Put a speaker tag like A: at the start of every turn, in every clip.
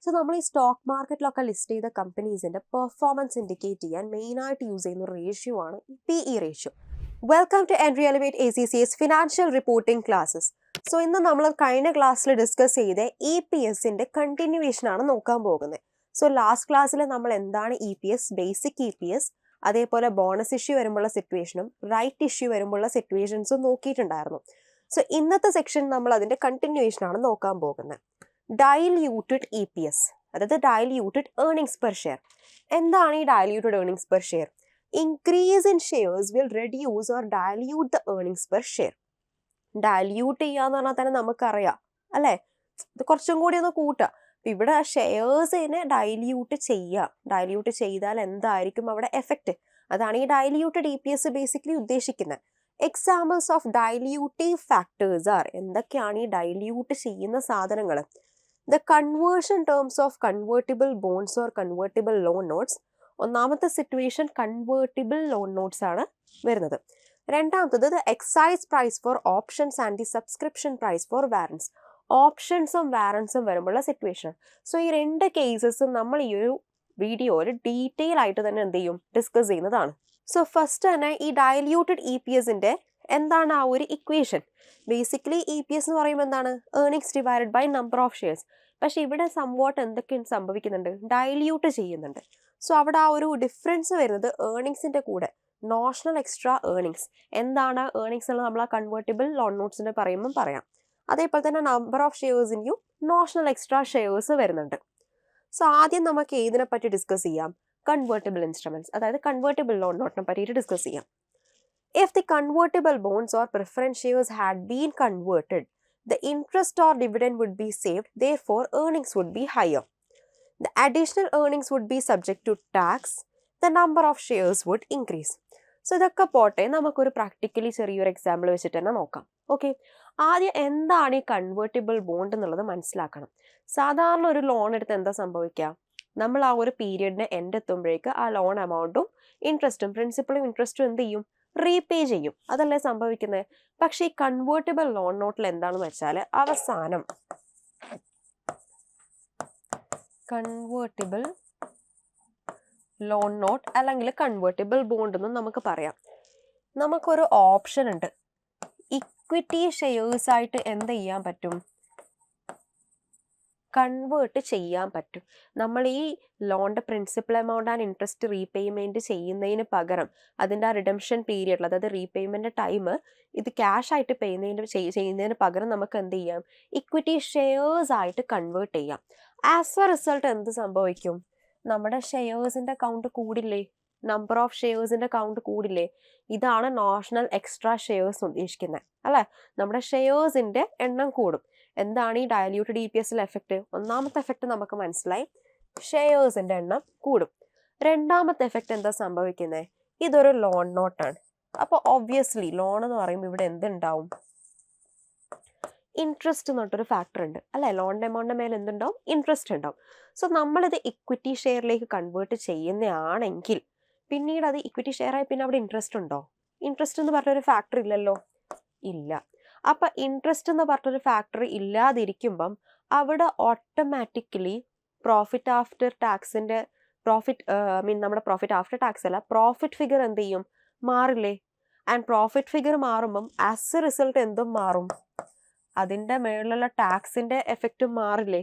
A: So നമ്മൾ ഈ stock മാർക്കറ്റിലൊക്കെ list ചെയ്ത കമ്പനീസിന്റെ പെർഫോമൻസ് ഇൻഡിക്കേറ്റ് ചെയ്യാൻ മെയിനായിട്ട് യൂസ് ചെയ്യുന്ന റേഷ്യോ ആണ് PE ratio. Welcome to Entri Elevate ACCA's financial reporting classes. So ഇന്ന് നമ്മൾ കഴിഞ്ഞ ക്ലാസ്സിൽ ഡിസ്കസ് ചെയ്ത EPSന്റെ കണ്ടിന്യൂവേഷൻ ആണ് നോക്കാൻ പോകുന്നത്. സോ ലാസ്റ്റ് ക്ലാസ്സിൽ നമ്മൾ എന്താണ് EPS, ബേസിക് EPS, അതേപോലെ ബോണസ് ഇഷ്യൂ വരുമ്പോഴുള്ള സിറ്റുവേഷനും റൈറ്റ് ഇഷ്യൂ വരുമ്പോഴുള്ള സിറ്റുവേഷൻസും നോക്കിയിട്ടുണ്ടായിരുന്നു. സോ ഇന്നത്തെ സെക്ഷൻ നമ്മൾ അതിന്റെ കണ്ടിന്യൂവേഷൻ ആണ് നോക്കാൻ പോകുന്നത്. ഡൈല്യൂട്ടഡ് EPS, അതായത് ഡൈല്യൂട്ടഡ് ഏർണിംഗ്സ് പെർ ഷെയർ. എന്താണ് ഈ diluted earnings per share? Increase in shares will reduce or dilute the earnings per share. Dilute ചെയ്യാന്ന് പറഞ്ഞാൽ തന്നെ നമുക്കറിയാം അല്ലേ, ഇത് കുറച്ചും കൂടി ഒന്ന് കൂട്ടുക. ഇവിടെ ഷെയർസിനെ ഡൈല്യൂട്ട് ചെയ്യുക. ഡൈല്യൂട്ട് ചെയ്താൽ എന്തായിരിക്കും അവിടെ എഫക്റ്റ്? അതാണ് ഈ ഡൈല്യൂട്ടഡ് EPS ബേസിക്കലി ഉദ്ദേശിക്കുന്നത്. Examples of dilutive factors are, എന്തൊക്കെയാണ് ഈ ഡൈല്യൂട്ട് ചെയ്യുന്ന സാധനങ്ങൾ? The conversion terms of convertible bonds or convertible loan notes. ഒന്നാമത്തെ സിറ്റുവേഷൻ കൺവേർട്ടിബിൾ ലോൺ നോട്ട്സ് ആണ് വരുന്നത്. രണ്ടാമത്തത് the exercise price for options and the subscription price for warrants. ഓപ്ഷൻസും വാറൻസും വരുമ്പോഴുള്ള സിറ്റുവേഷൻ. സോ ഈ രണ്ട് കേസസും നമ്മൾ ഈ ഒരു വീഡിയോയിൽ ഡീറ്റെയിൽ ആയിട്ട് തന്നെ എന്ത് ചെയ്യും, ഡിസ്കസ് ചെയ്യുന്നതാണ്. സോ ഫസ്റ്റ് തന്നെ ഈ ഡൈല്യൂട്ടഡ് EPSന്റെ എന്താണ് ആ ഒരു ഇക്വേഷൻ? ബേസിക്കലി EPS എന്ന് പറയുമ്പോൾ എന്താണ്? Earnings divided by number of shares. പക്ഷെ ഇവിടെ സംവാട്ട് എന്തൊക്കെ സംഭവിക്കുന്നുണ്ട്? ഡൈല്യൂട്ട് ചെയ്യുന്നുണ്ട്. സോ അവിടെ ആ ഒരു ഡിഫറൻസ് വരുന്നത് ഏർണിംഗ്സിന്റെ കൂടെ നോഷണൽ എക്സ്ട്രാ ഏർണിംഗ്സ്. എന്താണ് ഏർണിംഗ്സ് എന്നുള്ളത് നമ്മൾ ആ കൺവേർട്ടിബിൾ ലോൺ നോട്ട്സിന്റെ പറയുമ്പോൾ പറയാം. അതേപോലെ തന്നെ നമ്പർ ഓഫ് ഷെയർസിൻ്റെയും നോഷണൽ എക്സ്ട്രാ ഷെയർസ് വരുന്നുണ്ട്. സോ ആദ്യം നമുക്ക് ഏതിനെ പറ്റി ഡിസ്കസ് ചെയ്യാം? കൺവേർട്ടിബിൾ ഇൻസ്ട്രുമെന്റ്സ്, അതായത് കൺവേർട്ടിബിൾ ലോൺ നോട്ടിനെ പറ്റിയിട്ട് ഡിസ്കസ് ചെയ്യാം. If the convertible bonds or preference shares had been converted, the interest or dividend would be saved, therefore earnings would be higher. The additional earnings would be subject to tax, the number of shares would increase. So ഇതൊക്കെ പോട്ടെ, നമുക്കൊരു practically ചെറിയൊരു example വെച്ചിട്ട് തന്നെ നോക്കാം. Okay, ആദ്യം എന്താണ് ഈ കൺവേർട്ടിബിൾ ബോണ്ട് എന്നുള്ളത് മനസ്സിലാക്കണം. സാധാരണ ഒരു ലോൺ എടുത്ത് എന്താ സംഭവിക്കുക? നമ്മൾ ആ ഒരു പീരിയഡിന് എൻഡ് എത്തുമ്പോഴേക്ക് ആ ലോൺ എമൗണ്ടും ഇൻട്രസ്റ്റും, പ്രിൻസിപ്പളും ഇൻട്രസ്റ്റും എന്ത് ചെയ്യും? റീപേ ചെയ്യും. അതല്ലേ സംഭവിക്കുന്നത്. പക്ഷേ ഈ കൺവേർട്ടിബിൾ ലോൺ നോട്ടിൽ എന്താണെന്ന് വെച്ചാൽ അവസാനം കൺവേർട്ടിബിൾ ലോൺ നോട്ട് അല്ലെങ്കിൽ കൺവേർട്ടിബിൾ ബോണ്ട് എന്നും നമുക്ക് പറയാം. നമുക്കൊരു ഓപ്ഷൻ ഉണ്ട്. ഇക്വിറ്റി ഷെയർസ് ആയിട്ട് എന്ത് ചെയ്യാൻ പറ്റും? കൺവേർട്ട് ചെയ്യാൻ പറ്റും. നമ്മൾ ഈ ലോണിന്റെ principal amount and interest repayment ചെയ്യുന്നതിന് പകരം അതിൻ്റെ ആ റിഡംഷൻ പീരിയഡിൽ, അതായത് റീപേയ്മെന്റ് ടൈം ഇത് ക്യാഷ് ആയിട്ട് ചെയ്യുന്നതിന് പകരം നമുക്ക് എന്ത് ചെയ്യാം? ഇക്വിറ്റി ഷെയർസ് ആയിട്ട് കൺവേർട്ട് ചെയ്യാം. ആസ് എ റിസൾട്ട് എന്ത് സംഭവിക്കും? നമ്മുടെ ഷെയർസിന്റെ കൗണ്ട് കൂടില്ലേ? നമ്പർ ഓഫ് ഷെയർസിന്റെ കൗണ്ട് കൂടില്ലേ? ഇതാണ് നോഷണൽ എക്സ്ട്രാ ഷെയർസ് ഉദ്ദേശിക്കുന്നത് അല്ലെ? നമ്മുടെ ഷെയർസിന്റെ എണ്ണം കൂടും. എന്താണ് ഈ ഡൈല്യൂട്ടഡ് EPSലെ എഫക്റ്റ്? ഒന്നാമത്തെ എഫക്റ്റ് നമുക്ക് മനസ്സിലായി, ഷെയർസിന്റെ എണ്ണം കൂടും. രണ്ടാമത്തെ എഫക്റ്റ് എന്താ സംഭവിക്കുന്നത്? ഇതൊരു ലോൺ നോട്ടാണ്. അപ്പോൾ ഒബ്വിയസ്ലി ലോൺ എന്ന് പറയുമ്പോൾ ഇവിടെ എന്തുണ്ടാവും? ഇൻട്രസ്റ്റ് എന്ന് പറഞ്ഞൊരു ഫാക്ടർ ഉണ്ട് അല്ലെ? ലോണിന്റെ എമൗണ്ടിന്റെ മേലെ എന്തുണ്ടാവും? ഇൻട്രസ്റ്റ് ഉണ്ടാവും. സോ നമ്മളിത് ഇക്വിറ്റി ഷെയറിലേക്ക് കൺവേർട്ട് ചെയ്യുന്നതാണെങ്കിൽ പിന്നീട് അത് ഇക്വിറ്റി ഷെയർ ആയി പിന്നെ അവിടെ ഇൻട്രസ്റ്റ് ഉണ്ടോ? ഇൻട്രസ്റ്റ് എന്ന് പറഞ്ഞൊരു ഫാക്ടർ ഇല്ലല്ലോ, ഇല്ല. അപ്പൊ ഇൻട്രസ്റ്റ് എന്ന് പറഞ്ഞൊരു ഫാക്ടർ ഇല്ലാതിരിക്കുമ്പം അവിടെ ഓട്ടോമാറ്റിക്കലി പ്രോഫിറ്റ് ആഫ്റ്റർ ടാക്സിന്റെ നമ്മുടെ പ്രോഫിറ്റ് ആഫ്റ്റർ ടാക്സ് അല്ല, പ്രോഫിറ്റ് ഫിഗർ എന്ത് ചെയ്യും? മാറില്ലേ? ആൻഡ് പ്രോഫിറ്റ് ഫിഗർ മാറുമ്പം ആസ് എ റിസൾട്ട് എന്തും മാറും? അതിന്റെ മേളിലുള്ള ടാക്സിന്റെ എഫക്റ്റ് മാറില്ലേ?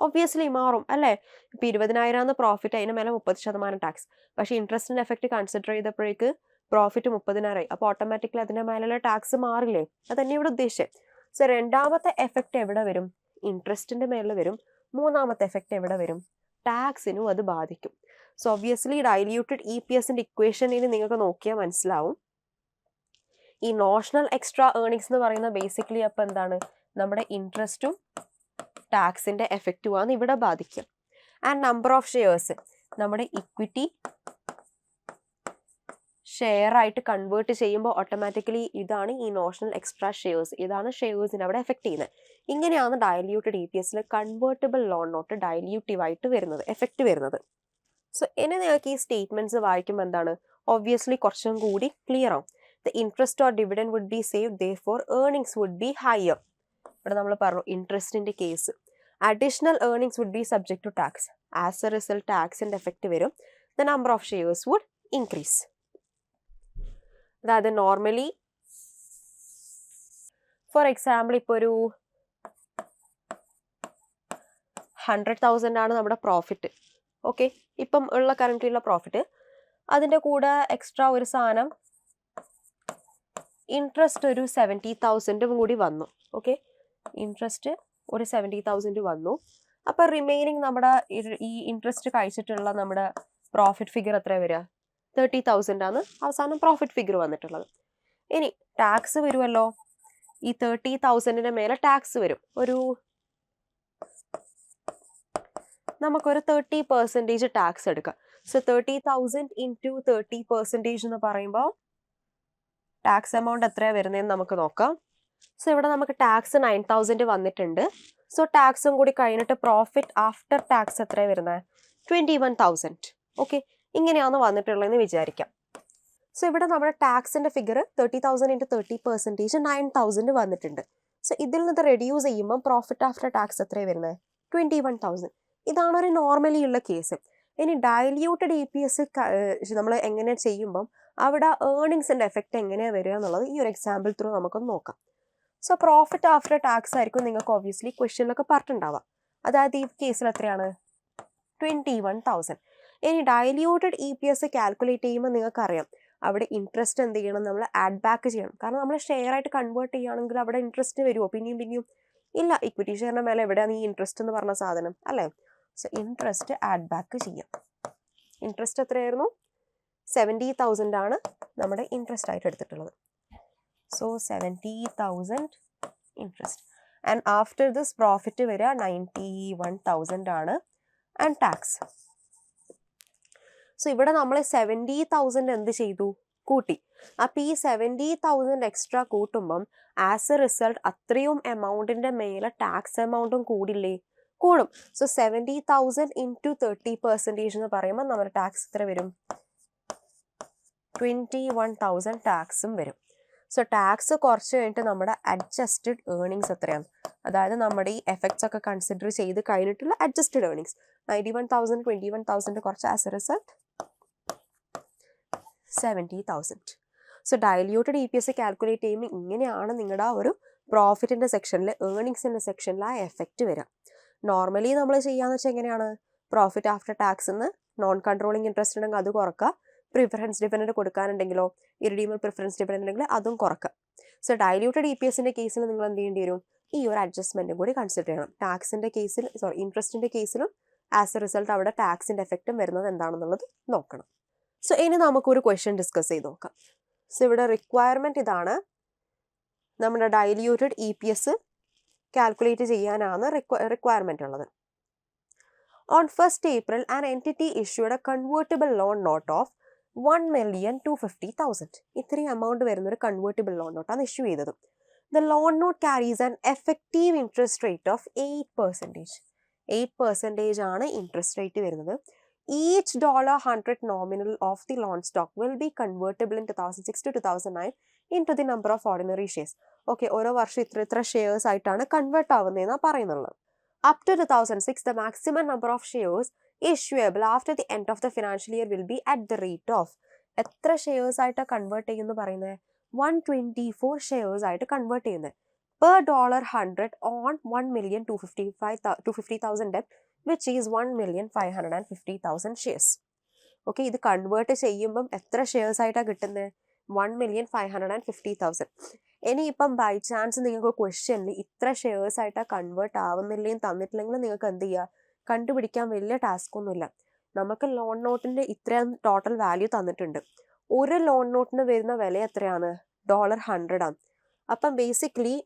A: ഒബ്വിയസ്ലി മാറും അല്ലേ? ഇപ്പൊ 20,000 പ്രോഫിറ്റ്, അതിന് മേലെ 30% ടാക്സ്. പക്ഷെ ഇൻട്രസ്റ്റിന്റെ എഫക്റ്റ് കൺസിഡർ ചെയ്തപ്പോഴേക്ക് പ്രോഫിറ്റ് 30,000 അപ്പോൾ ഓട്ടോമാറ്റിക്കലി അതിന്റെ മേലുള്ള ടാക്സ് മാറില്ലേ? അതന്നെ ഇവിടെ ഉദ്ദേശിച്ചത്. സോ രണ്ടാമത്തെ എഫക്റ്റ് എവിടെ വരും? ഇൻട്രസ്റ്റിന്റെ മേളിൽ വരും. മൂന്നാമത്തെ എഫക്റ്റ് എവിടെ വരും? ടാക്സിനും അത് ബാധിക്കും. സോ ഒബ്വിയസ്ലി ഡൈല്യൂട്ടഡ് EPSന്റെ ഇക്വേഷനിൽ നിങ്ങൾക്ക് നോക്കിയാൽ മനസ്സിലാവും, ഈ നോഷണൽ എക്സ്ട്രാ ഏർണിംഗ്സ് എന്ന് പറയുന്ന ബേസിക്കലി അപ്പം എന്താണ്? നമ്മുടെ ഇൻട്രസ്റ്റും ടാക്സിന്റെ എഫക്റ്റുമാണ് ഇവിടെ ബാധിക്കുക. ആൻഡ് നമ്പർ ഓഫ് ഷെയർസ്, നമ്മുടെ ഇക്വിറ്റി ഷെയർ ആയിട്ട് കൺവേർട്ട് ചെയ്യുമ്പോൾ ഓട്ടോമാറ്റിക്കലി ഇതാണ് ഈ നോഷണൽ എക്സ്ട്രാ ഷെയർസ്, ഇതാണ് ഷെയർസിനെ അവിടെ എഫക്ട് ചെയ്യുന്നത്. ഇങ്ങനെയാണ് ഡൈല്യൂട്ടഡ് EPSൽ കൺവേർട്ടിബിൾ ലോൺ നോട്ട് ഡൈല്യൂട്ടീവ് ആയിട്ട് വരുന്നത്, എഫക്റ്റ് വരുന്നത്. സോ ഇനി നിങ്ങൾക്ക് ഈ സ്റ്റേറ്റ്മെന്റ്സ് വായിക്കുമ്പോൾ എന്താണ്? ഒബ്വിയസ്ലി കുറച്ചും കൂടി ക്ലിയർ ആവും. The interest or dividend would be saved, therefore earnings would be higher. ഇവിടെ നമ്മൾ പറഞ്ഞു ഇൻട്രസ്റ്റിന്റെ case. additional earnings would be subject to tax. As a result, taxിന്റെ എഫക്റ്റ് വരും. The number of shares would increase. അതായത് normally for example ഇപ്പോൾ ഒരു 100,000 ആണ് നമ്മുടെ പ്രോഫിറ്റ്. ഓക്കെ, ഇപ്പം ഉള്ള കറൻറ്റിലുള്ള പ്രോഫിറ്റ്. അതിൻ്റെ കൂടെ എക്സ്ട്രാ ഒരു സാധനം ഇൻട്രസ്റ്റ് ഒരു 70,000 കൂടി വന്നു. ഓക്കെ, ഇൻട്രസ്റ്റ് ഒരു 70,000 വന്നു. അപ്പോൾ റിമൈനിങ് നമ്മുടെ ഈ ഇൻട്രസ്റ്റ് കഴിച്ചിട്ടുള്ള നമ്മുടെ പ്രോഫിറ്റ് ഫിഗർ എത്ര വരിക? 30,000 ആണ് അവസാനം പ്രോഫിറ്റ് ഫിഗർ വന്നിട്ടുള്ളത്. ഇനി ടാക്സ് വരുമല്ലോ. ഈ 30,000 മേലെ ടാക്സ് വരും. നമുക്കൊരു 30% ടാക്സ് എടുക്കാം. സോ 30,000 ഇൻറ്റു 30% എന്ന് പറയുമ്പോൾ ടാക്സ് എമൗണ്ട് എത്രയാണ് വരുന്നതെന്ന് നമുക്ക് നോക്കാം. സോ ഇവിടെ നമുക്ക് ടാക്സ് 9,000 വന്നിട്ടുണ്ട്. സോ ടാക്സും കൂടി കഴിഞ്ഞിട്ട് പ്രോഫിറ്റ് ആഫ്റ്റർ ടാക്സ് എത്രയാണ് വരുന്നത്? 21,000. ഓക്കെ, ഇങ്ങനെയാണ് വന്നിട്ടുള്ളതെന്ന് വിചാരിക്കാം. സോ ഇവിടെ നമ്മുടെ ടാക്സിൻ്റെ ഫിഗർ 30,000 ഇൻറ്റു 30% 9,000 വന്നിട്ടുണ്ട്. സോ ഇതിൽ നിന്ന് റെഡ്യൂസ് ചെയ്യുമ്പോൾ പ്രോഫിറ്റ് ആഫ്റ്റർ ടാക്സ് എത്രയാണ് വരുന്നത്? 21,000. ഇതാണ് ഒരു നോർമലി ഉള്ള കേസ്. ഇനി ഡയല്യൂട്ടഡ് EPS നമ്മൾ എങ്ങനെ ചെയ്യുമ്പം അവിടെ ഏർണിങ്സിൻ്റെ എഫക്റ്റ് എങ്ങനെയാണ് വരിക എന്നുള്ളത് ഈ ഒരു എക്സാമ്പിൾ ത്രൂ നമുക്കൊന്ന് നോക്കാം. സോ പ്രോഫിറ്റ് ആഫ്റ്റർ ടാക്സ് ആയിരിക്കും നിങ്ങൾക്ക് ഒബ്വിയസ്ലി ക്വസ്റ്റ്യനിലൊക്കെ പറഞ്ഞിട്ടുണ്ടാവുക. അതായത് ഈ കേസിൽ എത്രയാണ്? 21,000. ഇനി ഡയല്യൂട്ടഡ് EPS കാൽക്കുലേറ്റ് ചെയ്യുമ്പോൾ നിങ്ങൾക്കറിയാം അവിടെ ഇൻട്രസ്റ്റ് എന്ത് ചെയ്യണം? നമ്മൾ ആഡ് ബാക്ക് ചെയ്യണം. കാരണം നമ്മൾ ഷെയർ ആയിട്ട് കൺവേർട്ട് ചെയ്യുകയാണെങ്കിൽ അവിടെ ഇൻട്രസ്റ്റ് വരുമോ? പിന്നെയും ഇല്ല. ഇക്വിറ്റി ഷെയറിൻ്റെ മേലെ എവിടെയാണ് ഈ ഇൻട്രസ്റ്റ് എന്ന് പറഞ്ഞ സാധനം അല്ലേ? സോ ഇൻട്രസ്റ്റ് ആഡ് ബാക്ക് ചെയ്യാം. ഇൻട്രസ്റ്റ് എത്രയായിരുന്നു? 70,000 ആണ് നമ്മുടെ ഇൻട്രസ്റ്റ് ആയിട്ട് എടുത്തിട്ടുള്ളത്. So 70,000 interest. And after this profit വരിക 91,000 ആണ്. And tax. സോ ഇവിടെ നമ്മൾ 70,000 എന്ത് ചെയ്തു? കൂട്ടി. അപ്പം ഈ 70,000 എക്സ്ട്രാ കൂട്ടുമ്പം ആസ് എ റിസൾട്ട് അത്രയും എമൗണ്ടിൻ്റെ മേലെ ടാക്സ് എമൗണ്ടും കൂടില്ലേ? കൂടും. സോ 70,000 ഇൻറ്റു 30% എന്ന് പറയുമ്പോൾ നമ്മുടെ ടാക്സ് എത്ര വരും? 21,000 ടാക്സും വരും. സോ ടാക്സ് കുറച്ച് കഴിഞ്ഞിട്ട് നമ്മുടെ അഡ്ജസ്റ്റഡ് ഏർണിങ്സ് എത്രയാണ്? അതായത് നമ്മുടെ ഈ എഫക്ട്സ് ഒക്കെ കൺസിഡർ ചെയ്ത് കഴിഞ്ഞിട്ടുള്ള അഡ്ജസ്റ്റഡ് ഏർണിങ്സ് 91,000 21,000 കുറച്ച് as a result 70,000. So diluted EPS calculate ചെയ്യുമ്പോൾ ഇങ്ങനെയാണ് നിങ്ങളുടെ ഒരു പ്രോഫിറ്റിൻ്റെ സെക്ഷനിൽ ഏർണിങ്സിൻ്റെ സെക്ഷനിൽ ആ എഫക്റ്റ് വരിക. നോർമലി നമ്മൾ ചെയ്യാന്ന് വെച്ചാൽ എങ്ങനെയാണ്? പ്രോഫിറ്റ് ആഫ്റ്റർ ടാക്സിന്ന് നോൺ കൺട്രോളിങ് ഇൻട്രസ്റ്റ് ഉണ്ടെങ്കിൽ അത് കുറക്കുക. പ്രിഫറൻസ് ഡിവിഡൻഡ് കൊടുക്കാനുണ്ടെങ്കിലോ ഇറിഡീമബിൾ പ്രിഫറൻസ് ഡിവിഡൻഡ് ഉണ്ടെങ്കിൽ അതും കുറക്കുക. സോ ഡയല്യൂട്ടഡ് EPSൻ്റെ കേസിൽ നിങ്ങൾ എന്ത് ചെയ്യേണ്ടി വരും? ഈ ഒരു അഡ്ജസ്റ്റ്മെൻറ്റും കൂടി കൺസിഡർ ചെയ്യണം. ടാക്സിൻ്റെ കേസിൽ ഇൻട്രസ്റ്റിൻ്റെ കേസിലും ആസ് എ റിസൾട്ട് അവിടെ ടാക്സിൻ്റെ എഫക്റ്റും വരുന്നത് എന്താണെന്നുള്ളത് നോക്കണം. സോ ഇനി നമുക്കൊരു ക്വസ്റ്റ്യൻ ഡിസ്കസ് ചെയ്ത് നോക്കാം. സോ ഇവിടെ റിക്വയർമെൻറ്റ് ഇതാണ്. നമ്മുടെ ഡയല്യൂട്ടഡ് EPS കാൽക്കുലേറ്റ് ചെയ്യാനാണ് റിക്വയർമെൻറ്റ് ഉള്ളത്. On 1st April an entity issued a convertible loan note of 1,250,000. ഇത്രയും എമൗണ്ട് വരുന്നൊരു കൺവേർട്ടിബിൾ ലോൺ നോട്ടാണ് ഇഷ്യൂ ചെയ്തത്. The loan note carries an effective interest rate of 8%. 8% ആണ് ഇൻട്രസ്റ്റ് റേറ്റ് വരുന്നത്. Each $100 nominal of the loan stock will be convertible in 2006 to 2009 into the number of ordinary shares. Okay, ഓരോ വർഷം ഇത്ര shares ആയിട്ടാണ് convert ആവുന്നതെന്നാണ് പറയുന്നുള്ളത്. Up to 2006, the maximum number of shares issuable after the end of the financial year will be at the rate of എത്ര shares ആയിട്ട് convert ചെയ്യുമെന്ന് പറയുന്നത്? 124 shares ആയിട്ട് convert ചെയ്യുന്നത്. Per $100 on 1,250,000 debt, which is 1,550,000 shares. Okay, ഇത് convert ചെയ്യുമ്പം എത്ര shares ആയിട്ടാണ് കിട്ടുന്നത്? 1,550,000. ഇനിയിപ്പം ബൈ ചാൻസ് നിങ്ങൾക്ക് ക്വസ്റ്റ്യനിൽ ഇത്ര ഷെയർസ് ആയിട്ടാണ് കൺവേർട്ട് ആവുന്നില്ലേന്ന് തന്നിട്ടില്ലെങ്കിൽ നിങ്ങൾക്ക് എന്ത് ചെയ്യുക? കണ്ടുപിടിക്കാൻ വലിയ ടാസ്ക് ഒന്നുമില്ല. നമുക്ക് ലോൺ നോട്ടിൻ്റെ ഇത്രയും ടോട്ടൽ വാല്യൂ തന്നിട്ടുണ്ട്. ഒരു ലോൺ നോട്ടിന് വരുന്ന വില എത്രയാണ്? $100 ആണ്. അപ്പം ബേസിക്കലി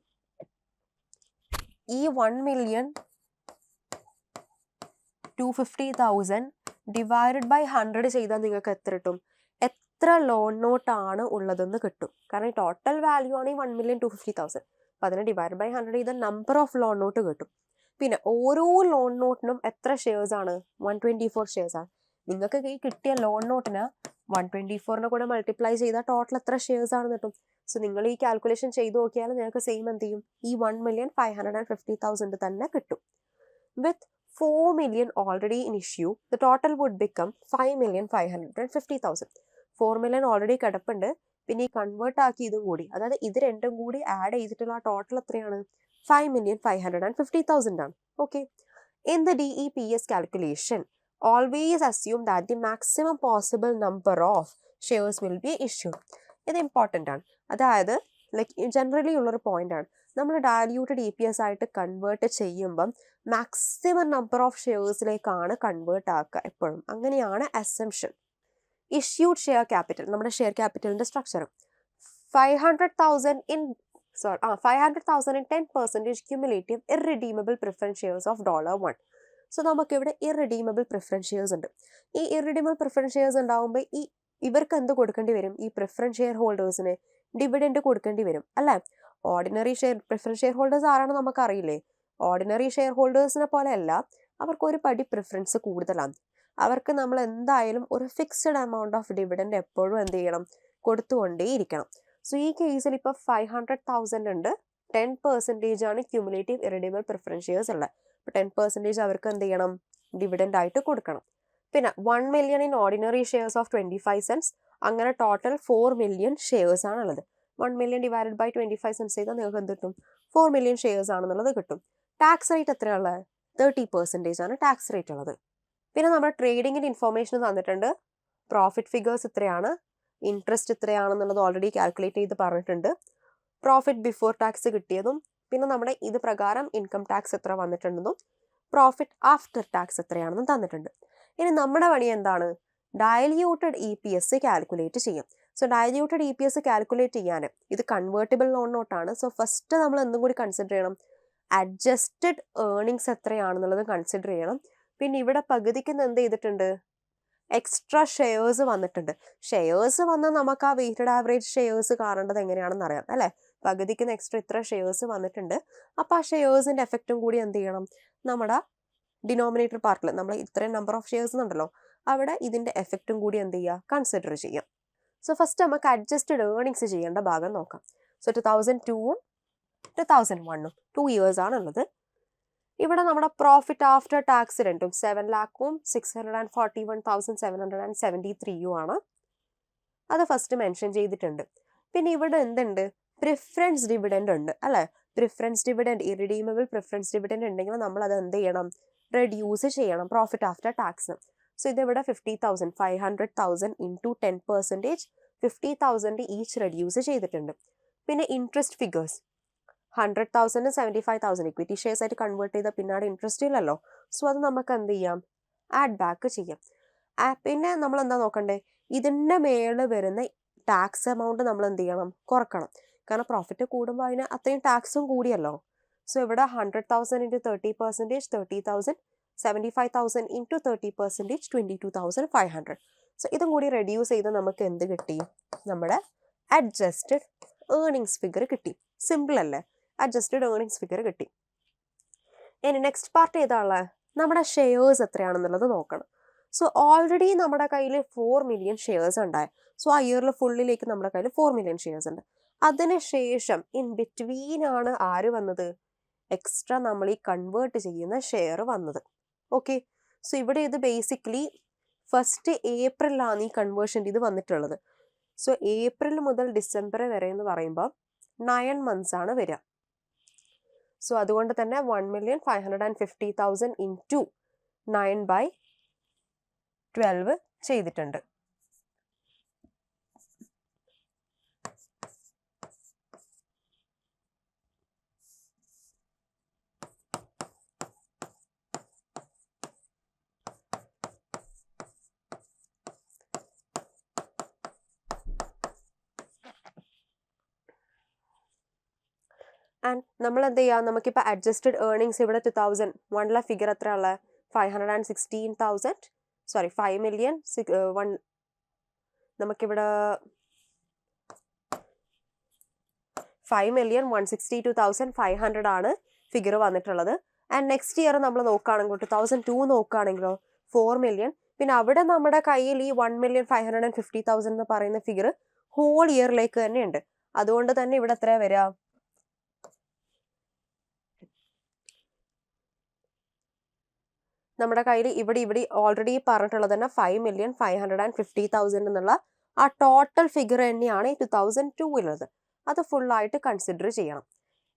A: ഈ 1,250,000 ഡിവൈഡഡ് ബൈ 100 ചെയ്താൽ നിങ്ങൾക്ക് എത്ര കിട്ടും? എത്ര ലോൺ നോട്ടാണ് ഉള്ളതെന്ന് കിട്ടും. കാരണം ഈ ടോട്ടൽ വാല്യൂ ആണ് ഈ 1,250,000. അപ്പം അതിനെ ഡിവൈഡ് ബൈ 100 ചെയ്താൽ നമ്പർ ഓഫ് ലോൺ നോട്ട് കിട്ടും. പിന്നെ ഓരോ ലോൺ നോട്ടിനും എത്ര ഷെയർസ് ആണ്? 124 ഷെയർസ് ആണ്. നിങ്ങൾക്ക് ഈ കിട്ടിയ ലോൺ നോട്ടിന് 124ന്റെ കൂടെ മൾട്ടിപ്ലൈ ചെയ്താൽ ടോട്ടൽ എത്ര ഷെയർസ് ആണെന്ന് കിട്ടും. സോ നിങ്ങൾ ഈ കാൽക്കുലേഷൻ ചെയ്ത് നോക്കിയാൽ നിങ്ങൾക്ക് സെയിം എന്ത് ചെയ്യും? ഈ 1,550,000 തന്നെ കിട്ടും. with 4 million already in issue, the total would become 5,550,000. 4 million already കിടപ്പുണ്ട്, പിന്നെ ഈ കൺവേർട്ട് ആക്കി ഇതും കൂടി, അതായത് ഇത് രണ്ടും കൂടി ആഡ് ചെയ്തിട്ടുള്ള ആ ടോട്ടൽ എത്രയാണ്? 5,550,000 ആണ്. Okay. In the DEPS calculation, always assume that the maximum possible number of shares will be issued. ഇത് ഇമ്പോർട്ടൻ്റ് ആണ്. അതായത് ജനറലി ഉള്ളൊരു പോയിന്റ് ആണ്. നമ്മൾ ഡയല്യൂട്ടഡ് EPS ആയിട്ട് കൺവേർട്ട് ചെയ്യുമ്പം മാക്സിമം നമ്പർ ഓഫ് ഷെയർസിലേക്കാണ് കൺവേർട്ട് ആക്കുക എപ്പോഴും. അങ്ങനെയാണ് അസംഷൻ. ഇഷ്യൂഡ് ഷെയർ ക്യാപിറ്റൽ, നമ്മുടെ ഷെയർ ക്യാപിറ്റലിന്റെ structure 500,000 in 10% cumulative irredeemable preference shares of $1. So നമുക്കിവിടെ ഇറഡീമബിൾ പ്രിഫറൻസ് ഷെയർസ് ഉണ്ട്. ഈ ഇറഡീമബിൾ പ്രിഫറൻസ് ഷെയർസ് ഉണ്ടാവുമ്പോൾ ഇവർക്ക് എന്ത് കൊടുക്കേണ്ടി വരും? ഈ പ്രിഫറൻസ് ഷെയർ ഹോൾഡേഴ്സിന് ഡിവിഡൻഡ് കൊടുക്കേണ്ടി വരും അല്ലേ? ഓർഡിനറി പ്രിഫറൻസ് ഷെയർ ഹോൾഡേഴ്സ് ആരാണെന്ന് നമുക്കറിയില്ലേ? ഓർഡിനറി ഷെയർ ഹോൾഡേഴ്സിനെ പോലെയല്ല, അവർക്ക് ഒരു പടി പ്രിഫറൻസ് കൂടുതലാണ്. അവർക്ക് നമ്മൾ എന്തായാലും ഒരു ഫിക്സഡ് എമൗണ്ട് ഓഫ് ഡിവിഡൻഡ് എപ്പോഴും എന്ത് ചെയ്യണം? കൊടുത്തുകൊണ്ടേയിരിക്കണം. സോ ഈ കേസിൽ ഇപ്പോൾ 500,000 ഉണ്ട്, 10% ആണ് ക്യൂമുലേറ്റീവ് ഇറഡീമബിൾ പ്രിഫറൻസ് ഷെയർസ് ഉള്ളത്. അപ്പോൾ 10% അവർക്ക് എന്ത് ചെയ്യണം? ഡിവിഡൻഡ് ആയിട്ട് കൊടുക്കണം. പിന്നെ 1 million in ordinary shares of 25 cents. അങ്ങനെ ടോട്ടൽ 4 million ഷെയർസ് ആണുള്ളത്. 1 million divided by 25 cents ചെയ്താൽ നിങ്ങൾക്ക് എന്ത് കിട്ടും? 4 million ഷെയർസ് ആണെന്നുള്ളത് കിട്ടും. Tax rate എത്രയുള്ളത്? 30% ആണ് ടാക്സ് റേറ്റ് ഉള്ളത്. പിന്നെ നമ്മുടെ ട്രേഡിങ്ങിൻ്റെ ഇൻഫോർമേഷൻ തന്നിട്ടുണ്ട്. പ്രോഫിറ്റ് ഫിഗേഴ്സ് ഇത്രയാണ്, ഇൻട്രസ്റ്റ് ഇത്രയാണെന്നുള്ളത് ഓൾറെഡി കാൽക്കുലേറ്റ് ചെയ്ത് പറഞ്ഞിട്ടുണ്ട്. പ്രോഫിറ്റ് ബിഫോർ ടാക്സ് കിട്ടിയതും, പിന്നെ നമ്മുടെ ഇത് പ്രകാരം ഇൻകം ടാക്സ് എത്ര വന്നിട്ടുണ്ടെന്നും പ്രോഫിറ്റ് ആഫ്റ്റർ ടാക്സ് എത്രയാണെന്നും തന്നിട്ടുണ്ട്. ഇനി നമ്മുടെ പണി എന്താണ്? ഡയല്യൂട്ടഡ് EPS കാൽക്കുലേറ്റ് ചെയ്യാം. സോ ഡയല്യൂട്ടഡ് EPS കാൽക്കുലേറ്റ് ചെയ്യാൻ ഇത് കൺവേർട്ടിബിൾ ലോൺ നോട്ടാണ്. സോ ഫസ്റ്റ് നമ്മൾ എന്തും കൂടി കൺസിഡർ ചെയ്യണം? അഡ്ജസ്റ്റഡ് ഏർണിങ്സ് എത്രയാണെന്നുള്ളത് കൺസിഡർ ചെയ്യണം. പിന്നെ ഇവിടെ പകുതിക്ക് എന്ത് ചെയ്തിട്ടുണ്ട്? എക്സ്ട്രാ ഷെയർസ് വന്നിട്ടുണ്ട്. ഷെയർസ് വന്നാൽ നമുക്ക് ആ വെയ്റ്റഡ് ആവറേജ് ഷെയർസ് കാണേണ്ടത് എങ്ങനെയാണെന്ന് അറിയാം അല്ലേ? പകുതിക്ക് എക്സ്ട്രാ ഇത്ര ഷെയർസ് വന്നിട്ടുണ്ട്. അപ്പോൾ ആ ഷെയർസിൻ്റെ എഫക്റ്റും കൂടി എന്ത് ചെയ്യണം? നമ്മുടെ ഡിനോമിനേറ്റർ പാർട്ടിൽ നമ്മൾ ഇത്രയും നമ്പർ ഓഫ് ഷെയർസ് ഉണ്ടല്ലോ, അവിടെ ഇതിൻ്റെ എഫക്റ്റും കൂടി എന്ത് ചെയ്യുക? കൺസിഡർ ചെയ്യാം. സോ ഫസ്റ്റ് നമുക്ക് അഡ്ജസ്റ്റഡ് ഏർണിങ്സ് ചെയ്യേണ്ട ഭാഗം നോക്കാം. സോ 2002 2001 2 ഇയേഴ്സ് ആണുള്ളത്. ഇവിടെ നമ്മുടെ പ്രോഫിറ്റ് ആഫ്റ്റർ ടാക്സ് രണ്ടും 7,641,773 ആണ്. അത് ഫസ്റ്റ് മെൻഷൻ ചെയ്തിട്ടുണ്ട്. പിന്നെ ഇവിടെ എന്തുണ്ട്? പ്രിഫറൻസ് ഡിവിഡൻഡ് ഉണ്ട് അല്ലേ? പ്രിഫറൻസ് ഡിവിഡൻഡ്, ഇറിഡീമബിൾ പ്രിഫറൻസ് ഡിവിഡൻഡ് ഉണ്ടെങ്കിൽ നമ്മൾ അത് എന്ത് ചെയ്യണം? റെഡ്യൂസ് ചെയ്യണം പ്രോഫിറ്റ് ആഫ്റ്റർ ടാക്സ്. സോ ഇതിവിടെ 50,000 500,000 ഇൻറ്റു 10% 50,000 ഈച്ച് റെഡ്യൂസ് ചെയ്തിട്ടുണ്ട്. പിന്നെ ഇൻട്രസ്റ്റ് ഫിഗേഴ്സ് 100,000 75,000 ഇക്വിറ്റി ഷെയർസ് ആയിട്ട് കൺവേർട്ട് ചെയ്താൽ പിന്നാട് ഇൻട്രസ്റ്റ് ഇല്ലല്ലോ. സോ അത് നമുക്ക് എന്ത് ചെയ്യാം? ആഡ് ബാക്ക് ചെയ്യാം. പിന്നെ നമ്മൾ എന്താ നോക്കണ്ടേ? ഇതിൻ്റെ മേളിൽ വരുന്ന ടാക്സ് എമൗണ്ട് നമ്മൾ എന്ത് ചെയ്യണം? കുറക്കണം. കാരണം പ്രോഫിറ്റ് കൂടുമ്പോൾ അതിന് അത്രയും ടാക്സും കൂടിയല്ലോ. സോ ഇവിടെ 100,000 ഇൻറ്റു 30% 30,000, 75,000 ഇൻറ്റു 30% 22,500. സോ ഇതും കൂടി റെഡ്യൂസ് ചെയ്ത് നമുക്ക് എന്ത് കിട്ടി? നമ്മുടെ അഡ്ജസ്റ്റഡ് ഏർണിങ്സ് ഫിഗർ കിട്ടി. സിമ്പിൾ അല്ലേ? അഡ്ജസ്റ്റഡ് ഏർണിങ്സ് ഫിഗർ കിട്ടി. ഇനി നെക്സ്റ്റ് പാർട്ട് ഏതാണുള്ളത്? നമ്മുടെ ഷെയർസ് എത്രയാണെന്നുള്ളത് നോക്കണം. സോ ഓൾറെഡി നമ്മുടെ കയ്യിൽ 4 million ഷെയർസ് ഉണ്ടായി. സോ ആ ഇയറിൽ ഫുള്ളിലേക്ക് നമ്മുടെ കയ്യിൽ 4 million ഷെയർസ് ഉണ്ട്. അതിനുശേഷം ഇൻ ബിറ്റ്വീൻ ആണ് ആര് വന്നത്? എക്സ്ട്രാ നമ്മൾ ഈ കൺവേർട്ട് ചെയ്യുന്ന ഷെയർ വന്നത്. ഓക്കെ. സോ ഇവിടെ ഇത് ബേസിക്കലി ഫസ്റ്റ് ഏപ്രിലാണ് ഈ കൺവേർഷൻ ഇത് വന്നിട്ടുള്ളത്. സോ ഏപ്രിൽ മുതൽ ഡിസംബർ വരെ എന്ന് പറയുമ്പോൾ 9 months ആണ് വരിക. സോ അതുകൊണ്ട് തന്നെ 1,550,000 ഇൻറ്റു 9/12 ചെയ്തിട്ടുണ്ട്. ആൻഡ് നമ്മൾ എന്ത് ചെയ്യുക? നമുക്കിപ്പോൾ അഡ്ജസ്റ്റഡ് ഏർണിങ്സ് ഇവിടെ 2001 ഫിഗർ എത്ര ഉള്ളത്? 5 million നമുക്കിവിടെ 5,162,500 ആണ് ഫിഗർ വന്നിട്ടുള്ളത്. ആൻഡ് നെക്സ്റ്റ് ഇയർ നമ്മൾ നോക്കുകയാണെങ്കിൽ 2002 നോക്കുകയാണെങ്കിലോ 4 million. പിന്നെ അവിടെ നമ്മുടെ കയ്യിൽ ഈ 1,550,000 എന്ന് പറയുന്ന ഫിഗർ ഹോൾ ഇയറിലേക്ക് തന്നെ ഉണ്ട്. അതുകൊണ്ട് തന്നെ ഇവിടെ എത്രയാണ് വരിക? നമ്മുടെ കയ്യിൽ ഇവിടെ ഓൾറെഡി പറഞ്ഞിട്ടുള്ളത് തന്നെ 5,550,000 എന്നുള്ള ആ ടോട്ടൽ ഫിഗർ തന്നെയാണ് ഈ 2002 ഉള്ളത്. അത് ഫുള്ളായിട്ട് കൺസിഡർ ചെയ്യണം.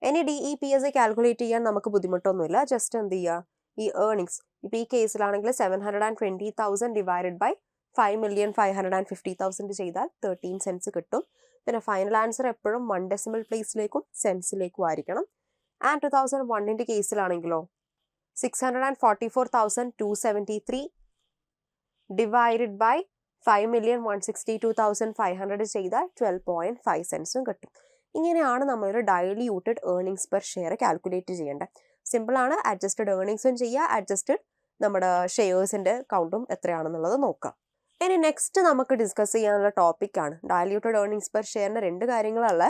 A: ഇനി DEPS കാൽക്കുലേറ്റ് ചെയ്യാൻ നമുക്ക് ബുദ്ധിമുട്ടൊന്നുമില്ല. ജസ്റ്റ് എന്ത് ചെയ്യുക, ഈ ഏർണിങ്സ് ഇപ്പം ഈ കേസിലാണെങ്കിൽ 720,000 ഡിവൈഡഡ് ബൈ 5,550,000 ചെയ്താൽ 13 cents കിട്ടും. പിന്നെ ഫൈനൽ ആൻസർ എപ്പോഴും 1 decimal പ്ലേസിലേക്കും സെൻസിലേക്കും ആയിരിക്കണം. ആൻഡ് 2001 കേസിലാണെങ്കിലോ 644,273 ഡിവൈഡഡ് ബൈ 5,162,500 ചെയ്താൽ 12.5 cents കിട്ടും. ഇങ്ങനെയാണ് നമ്മളൊരു diluted earnings per share calculate ചെയ്യേണ്ടത്. സിമ്പിളാണ്. അഡ്ജസ്റ്റഡ് ഏർണിങ്സും ചെയ്യുക, അഡ്ജസ്റ്റഡ് നമ്മുടെ ഷെയർസിൻ്റെ കൗണ്ടും എത്രയാണെന്നുള്ളത് നോക്കാം. ഇനി നെക്സ്റ്റ് നമുക്ക് ഡിസ്കസ് ചെയ്യാനുള്ള ടോപ്പിക്കാണ് ഡൈല്യൂട്ടഡ് ഏർണിങ്സ് പെർ ഷെയറിന് 2 കാര്യങ്ങളുള്ള.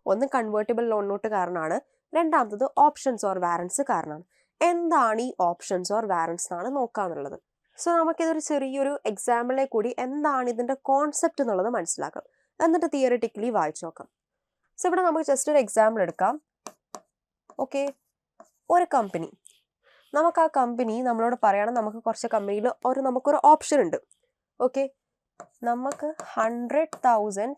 A: ഒന്ന് കൺവേർട്ടിബിൾ ലോൺ നോട്ട് കാരണമാണ്, രണ്ടാമത്തത് ഓപ്ഷൻസ് ഓർ വാറൻസ് കാരണമാണ്. എന്താണ് ഈ ഓപ്ഷൻസ് ഓർ വാറൻസ് എന്നാണ് നോക്കാനുള്ളത്. സോ നമുക്കിതൊരു ചെറിയൊരു എക്സാമ്പിളിലെ കൂടി എന്താണ് ഇതിൻ്റെ കോൺസെപ്റ്റ് എന്നുള്ളത് മനസ്സിലാക്കാം, എന്നിട്ട് തിയറിറ്റിക്കലി വായിച്ചു നോക്കാം. സോ ഇവിടെ നമുക്ക് ജസ്റ്റ് ഒരു എക്സാമ്പിൾ എടുക്കാം. ഓക്കെ, ഒരു കമ്പനി, നമുക്ക് ആ കമ്പനി നമ്മളോട് പറയണം നമുക്ക് കുറച്ച് കമ്പനിയിൽ നമുക്കൊരു ഓപ്ഷൻ ഉണ്ട്. ഓക്കെ, നമുക്ക് 100,000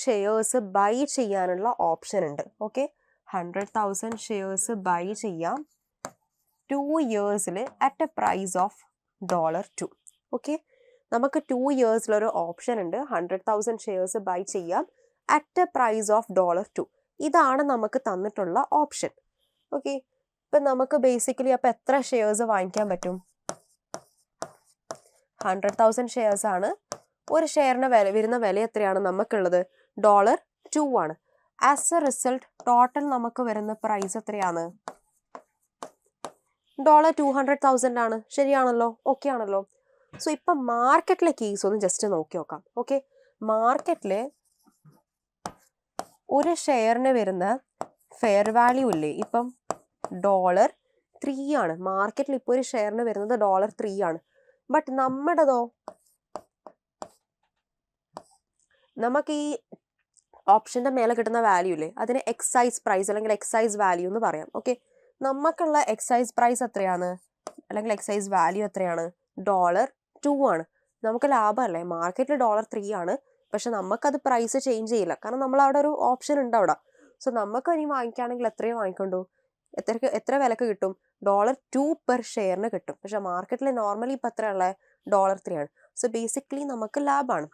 A: ഷെയർസ് ബൈ ചെയ്യാനുള്ള ഓപ്ഷൻ ഉണ്ട്. ഓക്കെ, 100,000 ഷെയർസ് ബൈ ചെയ്യാം 2 years at a price of $2. Okay, നമുക്ക് 2 years ഒരു ഓപ്ഷൻ ഉണ്ട്. 100,000 ഷെയർസ് ബൈ ചെയ്യാം അറ്റ് എ പ്രൈസ് ഓഫ് $2. ഇതാണ് നമുക്ക് തന്നിട്ടുള്ള ഓപ്ഷൻ. ഓക്കെ, ഇപ്പം നമുക്ക് ബേസിക്കലി അപ്പം എത്ര ഷെയർസ് വാങ്ങിക്കാൻ പറ്റും? 100,000 ഷെയർസ് ആണ്. ഒരു ഷെയറിന് വരുന്ന വില എത്രയാണ് നമുക്കുള്ളത്? $2 ആണ്. ആസ് എ റിസൾട്ട് ടോട്ടൽ നമുക്ക് വരുന്ന പ്രൈസ് എത്രയാണ്? $200,000 ആണ്. ശരിയാണല്ലോ? ഓക്കെ ആണല്ലോ? സോ ഇപ്പം മാർക്കറ്റിലെ കേസ് ഒന്ന് ജസ്റ്റ് നോക്കി നോക്കാം. ഓക്കെ, മാർക്കറ്റിൽ ഒരു ഷെയറിന് വരുന്ന ഫെയർ വാല്യൂ ഇല്ലേ, ഇപ്പം $3 ആണ്. മാർക്കറ്റിൽ ഇപ്പോൾ ഒരു ഷെയറിന് വരുന്നത് $3 ആണ്. ബട്ട് നമ്മുടേതോ, നമുക്ക് ഈ ഓപ്ഷൻ്റെ മേലെ കിട്ടുന്ന വാല്യൂ ഇല്ലേ, അതിന് എക്സൈസ് പ്രൈസ് അല്ലെങ്കിൽ എക്സൈസ് വാല്യൂ എന്ന് പറയാം. ഓക്കെ, നമുക്കുള്ള എക്സൈസ് പ്രൈസ് എത്രയാണ് അല്ലെങ്കിൽ എക്സൈസ് വാല്യൂ എത്രയാണ്? $2 ആണ്. നമുക്ക് ലാഭമല്ലേ? മാർക്കറ്റിൽ $3 ആണ്, പക്ഷെ നമുക്കത് പ്രൈസ് ചേഞ്ച് ചെയ്യില്ല, കാരണം നമ്മൾ അവിടെ ഒരു ഓപ്ഷൻ ഉണ്ട് അവിടെ. സോ നമുക്ക് ഇനി വാങ്ങിക്കുകയാണെങ്കിൽ എത്രയും വാങ്ങിക്കൊണ്ടു, എത്ര വിലക്ക് കിട്ടും? $2 പെർ ഷെയറിന് കിട്ടും. പക്ഷെ മാർക്കറ്റിൽ നോർമലി ഇപ്പം എത്രയുള്ളത്? $3 ആണ്. സോ ബേസിക്കലി നമുക്ക് ലാഭമാണ്.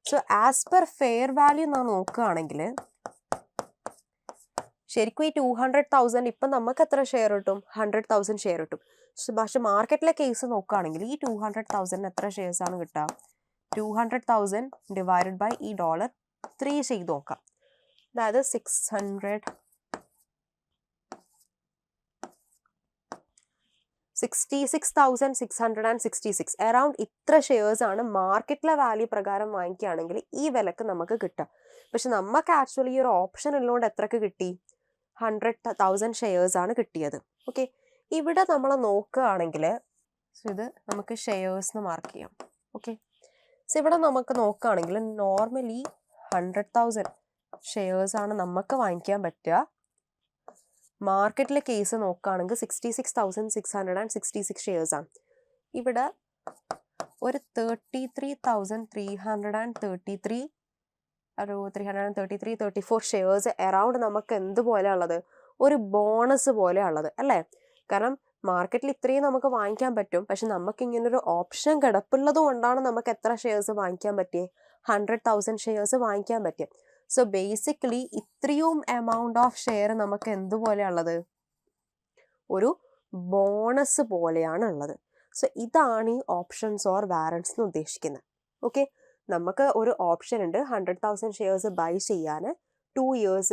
A: So as per fair value നാം നോക്കുകയാണെങ്കിൽ ശരിക്കും ഈ 200,000 ഇപ്പം നമുക്ക് എത്ര ഷെയർ കിട്ടും? 100,000 ഷെയർ കിട്ടും. പക്ഷെ മാർക്കറ്റിലെ കേസ് നോക്കുകയാണെങ്കിൽ ഈ 200,000 എത്ര ഷെയർസ് ആണ് കിട്ടുക? 200,000 ഡിവൈഡഡ് ബൈ ഈ $3 ചെയ്ത് നോക്കാം. അതായത് 66,666 അറൌണ്ട് ഇത്ര ഷെയർസ് ആണ് മാർക്കറ്റിലെ വാല്യൂ പ്രകാരം വാങ്ങിക്കുകയാണെങ്കിൽ ഈ വിലക്ക് നമുക്ക് കിട്ടുക. പക്ഷെ നമുക്ക് ആക്ച്വലി ഈ ഒരു ഓപ്ഷൻ ഉള്ളതുകൊണ്ട് എത്രക്ക് കിട്ടി? 100,000 ഷെയർസ് ആണ് കിട്ടിയത്. ഓക്കെ, ഇവിടെ നമ്മൾ നോക്കുകയാണെങ്കിൽ ഇത് നമുക്ക് ഷെയർസ് എന്ന് മാർക്ക് ചെയ്യാം. ഓക്കെ, സോ ഇവിടെ നമുക്ക് നോക്കുകയാണെങ്കിൽ നോർമലി 100,000 ഷെയർസ് ആണ് നമുക്ക് വാങ്ങിക്കാൻ പറ്റുക. മാർക്കറ്റിലെ കേസ് നോക്കുകയാണെങ്കിൽ 66,666 ഷെയർസ് ആണ്. ഇവിടെ ഒരു 34 ഷെയർസ് അറൌണ്ട് നമുക്ക് എന്തുപോലെ ഉള്ളത്? ഒരു ബോണസ് പോലെ ഉള്ളത് അല്ലേ? കാരണം മാർക്കറ്റിൽ ഇത്രയും നമുക്ക് വാങ്ങിക്കാൻ പറ്റും, പക്ഷെ നമുക്ക് ഇങ്ങനൊരു ഓപ്ഷൻ കിടപ്പുള്ളത് കൊണ്ടാണ് നമുക്ക് എത്ര ഷെയർസ് വാങ്ങിക്കാൻ പറ്റിയേ? 100,000 ഷെയർസ് വാങ്ങിക്കാൻ പറ്റിയത്. സോ ബേസിക്കലി ഇത്രയും എമൗണ്ട് ഓഫ് ഷെയർ നമുക്ക് എന്തുപോലെയുള്ളത്? ഒരു ബോണസ് പോലെയാണ് ഉള്ളത്. സോ ഇതാണ് ഈ ഓപ്ഷൻസ് ഓർ വാറൻസ് എന്ന് ഉദ്ദേശിക്കുന്നത്. ഓക്കെ, നമുക്ക് ഒരു ഓപ്ഷൻ ഉണ്ട് 100,000 ഷെയർസ് ബൈ ചെയ്യാൻ 2 years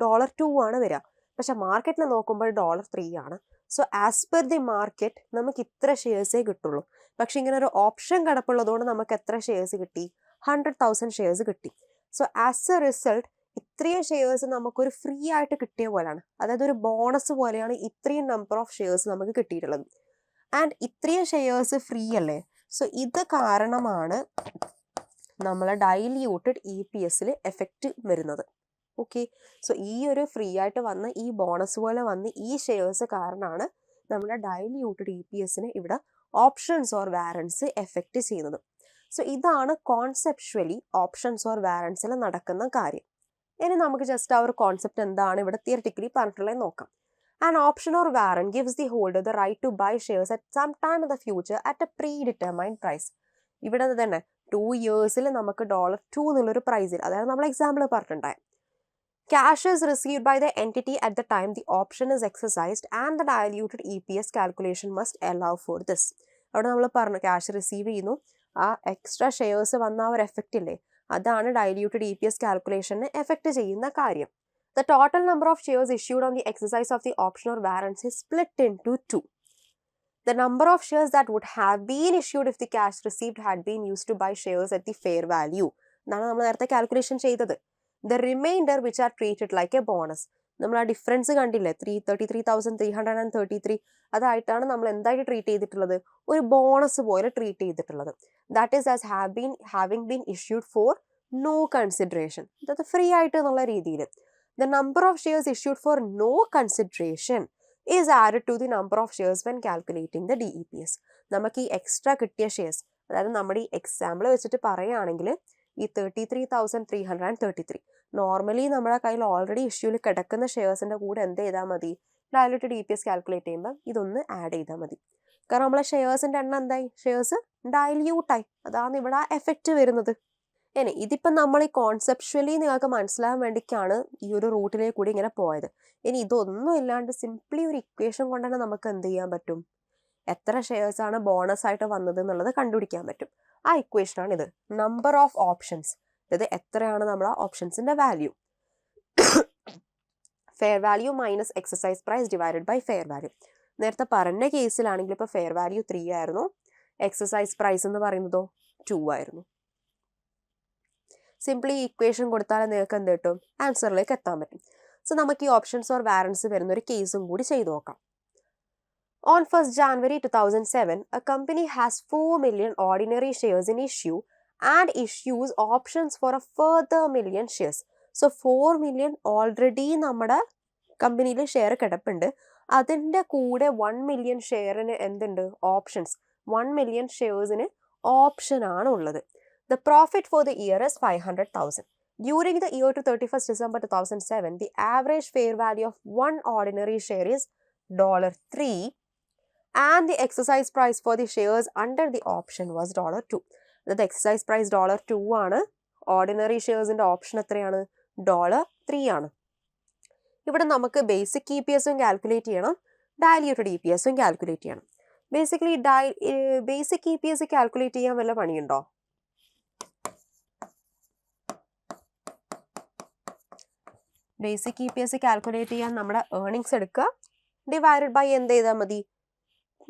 A: $2 ആണ് വരിക. പക്ഷെ മാർക്കറ്റിൽ നോക്കുമ്പോൾ $3 ആണ്. So as per the market നമുക്ക് ഇത്ര ഷെയർസേ കിട്ടുള്ളൂ. പക്ഷെ ഇങ്ങനെ ഒരു ഓപ്ഷൻ കിടപ്പുള്ളതുകൊണ്ട് നമുക്ക് എത്ര ഷെയർസ് കിട്ടി? 100,000 ഷെയർസ് കിട്ടി. സോ ആസ് എ റിസൾട്ട് ഇത്രയും ഷെയർസ് നമുക്കൊരു ഫ്രീ ആയിട്ട് കിട്ടിയ പോലെയാണ്. അതായത് ഒരു ബോണസ് പോലെയാണ് ഇത്രയും നമ്പർ ഓഫ് ഷെയർസ് നമുക്ക് കിട്ടിയിട്ടുള്ളത്. ആൻഡ് ഇത്രയും ഷെയർസ് ഫ്രീ അല്ലേ? സോ ഇത് കാരണമാണ് നമ്മളെ ഡൈല്യൂട്ടഡ് EPSൽ എഫക്റ്റ് വരുന്നത്. ഓക്കെ, സോ ഈ ഒരു ഫ്രീ ആയിട്ട് വന്ന ഈ ബോണസ് പോലെ വന്ന് ഈ ഷെയർസ് കാരണമാണ് നമ്മുടെ ഡൈല്യൂട്ടഡ് EPSന് ഇവിടെ ഓപ്ഷൻസ് ഓർ വാറൻസ് എഫക്റ്റ് ചെയ്യുന്നത്. സോ ഇതാണ് കോൺസെപ്ച്വലി ഓപ്ഷൻസ് ഓർ വാറൻസിൽ നടക്കുന്ന കാര്യം. ഇനി നമുക്ക് ജസ്റ്റ് ആ ഒരു കോൺസെപ്റ്റ് എന്താണ് ഇവിടെ തിയറിറ്റിക്കലി പറഞ്ഞിട്ടുള്ളത് നോക്കാം. An option or warrant gives the holder the right to buy shares at some time in the future at a predetermined price. ഇവിടെ തന്നെ 2 yearsൽ നമുക്ക് $2 എന്നുള്ളൊരു പ്രൈസിൽ, അതായത് നമ്മൾ example പറഞ്ഞിട്ടുണ്ടായി. Cash is received by the entity at the time the option is exercised and the diluted EPS calculation must allow for this. അവിടെ നമ്മൾ പറഞ്ഞു ക്യാഷ് റിസീവ് ചെയ്യുന്നു, ആ എക്സ്ട്രാ ഷെയർസ് വന്ന ആ ഒരു എഫക്റ്റ് ഇല്ലേ, അതാണ് ഡൈല്യൂട്ടഡ് EPS കാൽക്കുലേഷനെ എഫക്റ്റ് ചെയ്യുന്ന കാര്യം. The total number of shares issued on the exercise of the option or warrants is split into 2. The number of shares that would have been issued if the cash received had been used to buy shares at the fair value. എന്നാണ് നമ്മൾ നേരത്തെ calculation ചെയ്തത്. The remainder which are treated like a bonus. നമ്മൾ ആ difference കണ്ടില്ലേ, 33,333, അതായിട്ടാണ് നമ്മൾ എന്തായിട്ട് treat ചെയ്തിട്ടുള്ളത്, ഒരു ബോണസ് പോലെ ട്രീറ്റ് ചെയ്തിട്ടുള്ളത്. That is as having been issued for no consideration. അത് ഫ്രീ ആയിട്ട് എന്നുള്ള രീതിയിൽ. The number of shares issued for no consideration is added to the number of shares when calculating the DEPS. നമുക്ക് ഈ extra കിട്ടിയ shares, അതായത് നമ്മുടെ ഈ എക്സാമ്പിൾ വെച്ചിട്ട് പറയുകയാണെങ്കിൽ ഈ 33,333 നോർമലി നമ്മുടെ കയ്യിൽ ഓൾറെഡി ഇഷ്യൂവിൽ കിടക്കുന്ന ഷെയർസിൻ്റെ കൂടെ എന്ത് ചെയ്താൽ മതി, ഡൈല്യൂട്ടഡ് EPS കാൽക്കുലേറ്റ് ചെയ്യുമ്പോൾ ഇതൊന്ന് ആഡ് ചെയ്താൽ മതി. കാരണം നമ്മളെ ഷെയർസിൻ്റെ എണ്ണം എന്തായി, ഷെയർസ് ഡൈല്യൂട്ടായി, അതാണ് ഇവിടെ എഫക്റ്റ് വരുന്നത്. ഇനി ഇതിപ്പം നമ്മൾ ഈ കോൺസെപ്ച്വലി നിങ്ങൾക്ക് മനസ്സിലാകാൻ വേണ്ടിയിട്ടാണ് ഈ ഒരു റൂട്ടിലേക്ക് കൂടി ഇങ്ങനെ പോയത്. ഇനി ഇതൊന്നും ഇല്ലാണ്ട് സിംപ്ലി ഒരു ഇക്വേഷൻ കൊണ്ട് തന്നെ നമുക്ക് എന്ത് ചെയ്യാൻ പറ്റും, എത്ര ഷെയർസ് ആണ് ബോണസ് ആയിട്ട് വന്നത് എന്നുള്ളത് കണ്ടുപിടിക്കാൻ പറ്റും. ആ ഇക്വേഷനാണ് ഇത്. നമ്പർ ഓഫ് ഓപ്ഷൻസ്, അതായത് എത്രയാണ് നമ്മുടെ ഓപ്ഷൻസിന്റെ value, fair value minus exercise price divided by fair value. നേരത്തെ പറഞ്ഞ കേസിലാണെങ്കിൽ ഇപ്പോൾ ഫെയർ വാല്യൂ 3 ആയിരുന്നു, എക്സസൈസ് പ്രൈസ് എന്ന് പറയുന്നതോ 2 ആയിരുന്നു. സിംപ്ലി ഇക്വേഷൻ കൊടുത്താൽ നിങ്ങൾക്ക് എന്ത് കിട്ടും, ആൻസറിലേക്ക് എത്താൻ പറ്റും. സോ നമുക്ക് ഈ ഓപ്ഷൻസ് ഓർ വാറൻസ് വരുന്ന ഒരു കേസും കൂടി ചെയ്തു നോക്കാം. On 1st January 2007, a company has 4 million ordinary shares in issue and issues options for a further million shares. So 4 million already നമ്മുടെ കമ്പനിയിൽ ഷെയർ കിടപ്പുണ്ട്, അതിൻ്റെ കൂടെ 1 million ഷെയറിന് എന്തുണ്ട്, ഓപ്ഷൻസ്. 1 million ഷെയർസിന് ഓപ്ഷൻ ആണ് ഉള്ളത്. The profit for the year is 500,000. During the year to 31st December 2007, the average fair value of one ordinary share is $3 and the exercise price for the shares under the option was $2. The exercise price $2 ആണ്, ordinary ഷെയർസിൻ്റെ option എത്രയാണ്, $3 ആണ്. ഇവിടെ നമുക്ക് basic EPSും calculate ചെയ്യണം, diluted EPSും calculate ചെയ്യണം. Basically basic EPS calculate ചെയ്യാൻ വല്ല പണിയുണ്ടോ? Basic EPS calculate ചെയ്യാൻ നമ്മുടെ ഏർണിങ്സ് എടുക്കുക, ഡിവൈഡഡ് ബൈ എന്ത് ചെയ്താൽ മതി,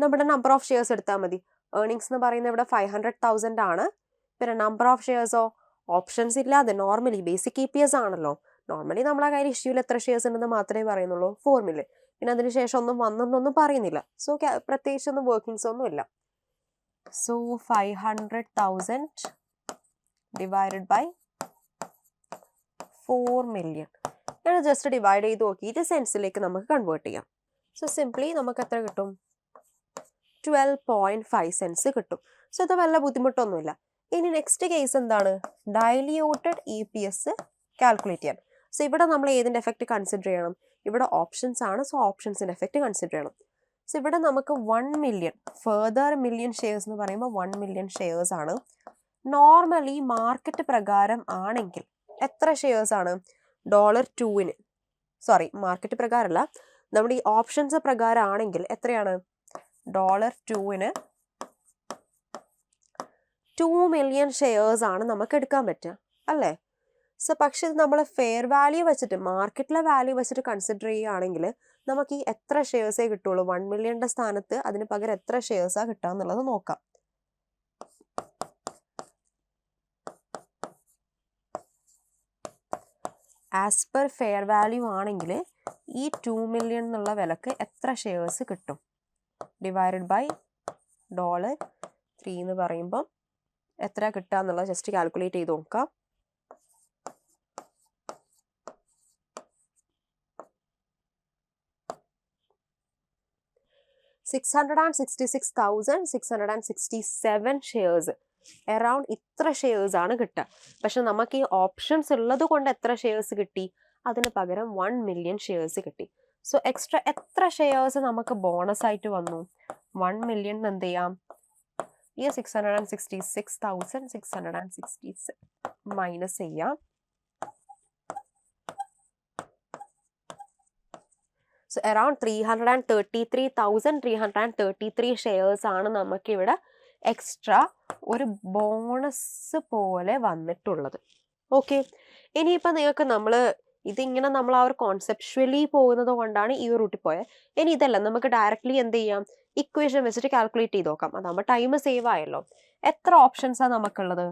A: നമ്മുടെ നമ്പർ ഓഫ് ഷെയർസ് എടുത്താൽ മതി. ഏർണിങ്സ് എന്ന് പറയുന്നത് ഇവിടെ 500,000 ആണ്. പിന്നെ നമ്പർ ഓഫ് ഷെയർസോ, ഓപ്ഷൻസ് ഇല്ലാതെ നോർമലി ബേസിക് EPS ആണല്ലോ, നോർമലി നമ്മളെ കയ്യിൽ ഇഷ്യൂവിൽ എത്ര ഷെയർസ് ഉണ്ടെന്ന് മാത്രമേ പറയുന്നുള്ളൂ, 4 million. പിന്നെ അതിന് ശേഷം ഒന്നും വന്നൊന്നും പറയുന്നില്ല. സോ പ്രത്യേകിച്ചൊന്നും വർക്കിങ്സ് ഒന്നും ഇല്ല. So 500,000 divided by 4 million. ഞാൻ ജസ്റ്റ് ഡിവൈഡ് ചെയ്ത് നോക്കിയിട്ട് സെൻസിലേക്ക് നമുക്ക് കൺവേർട്ട് ചെയ്യാം. സോ സിംപ്ലി നമുക്ക് എത്ര കിട്ടും, 12.5 cents കിട്ടും. സോ ഇത് വല്ല ബുദ്ധിമുട്ടൊന്നുമില്ല. ഇനി നെക്സ്റ്റ് കേസ് എന്താണ്, ഡൈല്യൂട്ടഡ് EPS കാൽക്കുലേറ്റ് ചെയ്യാൻ. സോ ഇവിടെ നമ്മൾ ഏതിൻ്റെ എഫക്റ്റ് കൺസിഡർ ചെയ്യണം, ഇവിടെ ഓപ്ഷൻസ് ആണ്. സോ ഓപ്ഷൻസിൻ്റെ എഫക്റ്റ് കൺസിഡർ ചെയ്യണം. സോ ഇവിടെ നമുക്ക് 1 million ഫെർദർ മില്യൺ ഷെയർസ് എന്ന് പറയുമ്പോൾ 1 million ഷെയർസ് ആണ്. നോർമലി മാർക്കറ്റ് പ്രകാരം ആണെങ്കിൽ എത്ര ഷെയർസ് ആണ്, $2ന്, സോറി മാർക്കറ്റ് പ്രകാരമല്ല, നമ്മുടെ ഈ ഓപ്ഷൻസ് പ്രകാരം ആണെങ്കിൽ എത്രയാണ്, $2ന് 2 million ഷെയർസ് ആണ് നമുക്ക് എടുക്കാൻ പറ്റുക അല്ലേ. സോ പക്ഷെ നമ്മൾ ഫെയർ വാല്യൂ വെച്ചിട്ട്, മാർക്കറ്റിലെ വാല്യൂ വെച്ചിട്ട് കൺസിഡർ ചെയ്യുകയാണെങ്കിൽ നമുക്ക് ഈ എത്ര ഷെയർസേ കിട്ടുള്ളൂ, 1 millionന്റെ സ്ഥാനത്ത് അതിന് പകരം എത്ര ഷെയർസാണ് കിട്ടുക എന്നുള്ളത് നോക്കാം. ആസ് പെർ ഫെയർ വാല്യൂ ആണെങ്കിൽ ഈ 2 million എന്നുള്ള വിലക്ക് എത്ര ഷെയർസ് കിട്ടും, ഡിവൈഡഡ് ബൈ 3 എന്ന് പറയുമ്പോൾ എത്ര കിട്ടുക എന്നുള്ളത് ജസ്റ്റ് കാൽക്കുലേറ്റ് ചെയ്ത് നോക്കാം. $666,667 ഷെയർസ്, അറൌണ്ട് ഇത്ര ഷെയർസ് ആണ് കിട്ടുക. പക്ഷെ നമുക്ക് ഈ ഓപ്ഷൻസ് ഉള്ളത് കൊണ്ട് എത്ര ഷെയർസ് കിട്ടി? അതിന് പകരം 1 million ഷെയർസ് കിട്ടി. സോ എക്സ്ട്രാ എത്ര ഷെയർസ് നമുക്ക് ബോണസ് ആയിട്ട് വന്നു? 1 million എന്ത് ചെയ്യാം? ഈ 666,666 മൈനസ് ചെയ്യാം. സോ അറൌണ്ട് 333,333 ഷെയർസ് ആണ് നമുക്കിവിടെ എക്സ്ട്രാ ഒരു ബോണസ് പോലെ വന്നിട്ടുള്ളത്. ഓക്കെ, ഇനിയിപ്പോൾ നിങ്ങൾക്ക് ഇതിങ്ങനെ നമ്മൾ ആ ഒരു കോൺസെപ്ച്വലി പോകുന്നത് കൊണ്ടാണ് ഈ റൂട്ടിൽ പോയത്. ഇനി ഇതല്ല, നമുക്ക് ഡയറക്റ്റ്ലി എന്ത് ചെയ്യാം? ഇക്വേഷൻ വെച്ചിട്ട് കാൽക്കുലേറ്റ് ചെയ്ത് നോക്കാം. അതാകുമ്പോൾ ടൈം സേവ് ആയല്ലോ. എത്ര ഓപ്ഷൻസാണ് നമുക്കുള്ളത്?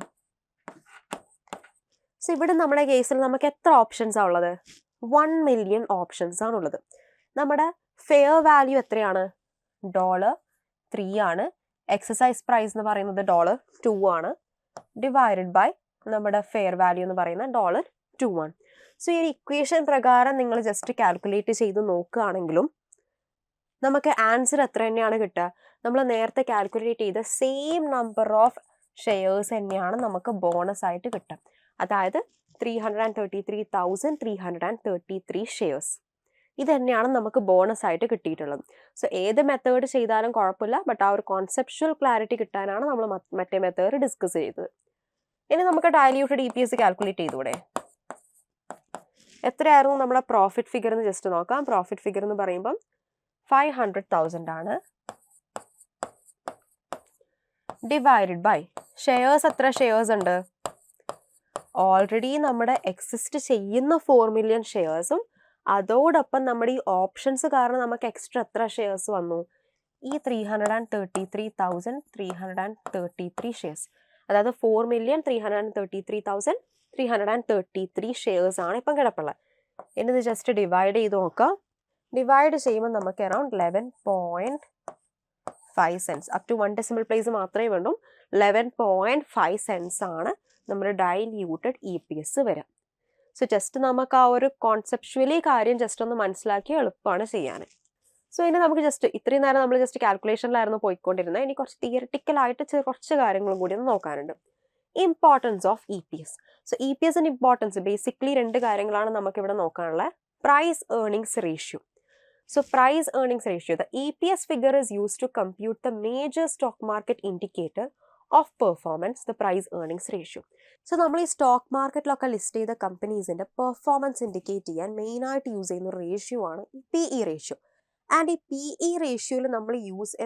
A: സോ ഇവിടെ നമ്മുടെ കേസിൽ നമുക്ക് എത്ര ഓപ്ഷൻസാണ് ഉള്ളത്? 1 million ഓപ്ഷൻസ് ആണുള്ളത്. നമ്മുടെ ഫെയർ വാല്യൂ എത്രയാണ്? $3 ആണ്. എക്സസൈസ് പ്രൈസ് എന്ന് പറയുന്നത് $2 ആണ്. ഡിവൈഡഡ് ബൈ നമ്മുടെ ഫെയർ വാല്യൂ എന്ന് പറയുന്നത് $2 ആണ്. സോ ഈ ഇക്വേഷൻ പ്രകാരം നിങ്ങൾ ജസ്റ്റ് കാൽക്കുലേറ്റ് ചെയ്ത് നോക്കുകയാണെങ്കിലും നമുക്ക് ആൻസർ എത്ര തന്നെയാണ് കിട്ടുക? നമ്മൾ നേരത്തെ കാൽക്കുലേറ്റ് ചെയ്ത സെയിം നമ്പർ ഓഫ് ഷെയർസ് തന്നെയാണ് നമുക്ക് ബോണസ് ആയിട്ട് കിട്ടുക. അതായത് 333,333 ഷെയർസ്. ഇത് തന്നെയാണ് നമുക്ക് ബോണസ് ആയിട്ട് കിട്ടിയിട്ടുള്ളത്. സോ ഏത് മെത്തേഡ് ചെയ്താലും കുഴപ്പമില്ല, ബട്ട് ആ ഒരു കോൺസെപ്ച്വൽ ക്ലാരിറ്റി കിട്ടാനാണ് നമ്മൾ മറ്റേ മെത്തേഡ് ഡിസ്കസ് ചെയ്തത്. ഇനി നമുക്ക് ഡയല്യൂട്ടഡ് EPS കാൽക്കുലേറ്റ് ചെയ്തൂടെ? എത്രയായിരുന്നു നമ്മുടെ പ്രോഫിറ്റ് ഫിഗർ എന്ന് ജസ്റ്റ് നോക്കാം. പ്രോഫിറ്റ് ഫിഗർ എന്ന് പറയുമ്പം 500,000 ആണ്. ഡിവൈഡഡ് ബൈ ഷെയർസ്, എത്ര ഷെയർസ് ഉണ്ട്? ഓൾറെഡി നമ്മുടെ എക്സിസ്റ്റ് ചെയ്യുന്ന 4 million ഷെയർസും അതോടൊപ്പം നമ്മുടെ ഈ ഓപ്ഷൻസ് കാരണം നമുക്ക് എക്സ്ട്രാ എത്ര ഷെയർസ് വന്നു? ഈ 333,333 ഷെയർസ്. അതായത് 4,333,333 ഷെയർസ് ആണ് ഇപ്പം കിടപ്പുള്ളത്. ഇനി ഇത് ജസ്റ്റ് ഡിവൈഡ് ചെയ്ത് നോക്കാം. ഡിവൈഡ് ചെയ്യുമ്പോൾ നമുക്ക് around 11.5 cents. Up to 1 decimal place മാത്രമേ വേണ്ടൂ. 11.5 cents ആണ് നമ്മുടെ ഡൈല്യൂട്ടഡ് EPS വരാം. സോ ജസ്റ്റ് നമുക്ക് ആ ഒരു കോൺസെപ്ച്വലി കാര്യം ജസ്റ്റ് ഒന്ന് മനസ്സിലാക്കി എളുപ്പമാണ് ചെയ്യാൻ. സോ ഇനി നമുക്ക് ജസ്റ്റ് ഇത്രയും നേരം നമ്മൾ ജസ്റ്റ് കാൽക്കുലേഷനിലായിരുന്നു പോയിക്കൊണ്ടിരുന്നത്. ഇനി കുറച്ച് തിയറിറ്റിക്കലായിട്ട് കുറച്ച് കാര്യങ്ങളും കൂടി ഒന്ന് നോക്കാനുണ്ട്. Importance of EPS. സോ EPSന്റെ ഇമ്പോർട്ടൻസ് ബേസിക്കലി 2 കാര്യങ്ങളാണ് നമുക്ക് ഇവിടെ നോക്കാനുള്ളത്. Price earnings ratio. So price earnings ratio, the EPS figure is used to compute the major stock market indicator of performance, the price earnings ratio. So നമ്മൾ ഈ stock മാർക്കറ്റിലൊക്കെ list ചെയ്ത കമ്പനീസിന്റെ performance indicate ചെയ്യാൻ main ആയിട്ട് use ചെയ്യുന്ന ratio ആണ് ഈ PE ratio. And ഈ PE റേഷ്യോയിൽ നമ്മൾ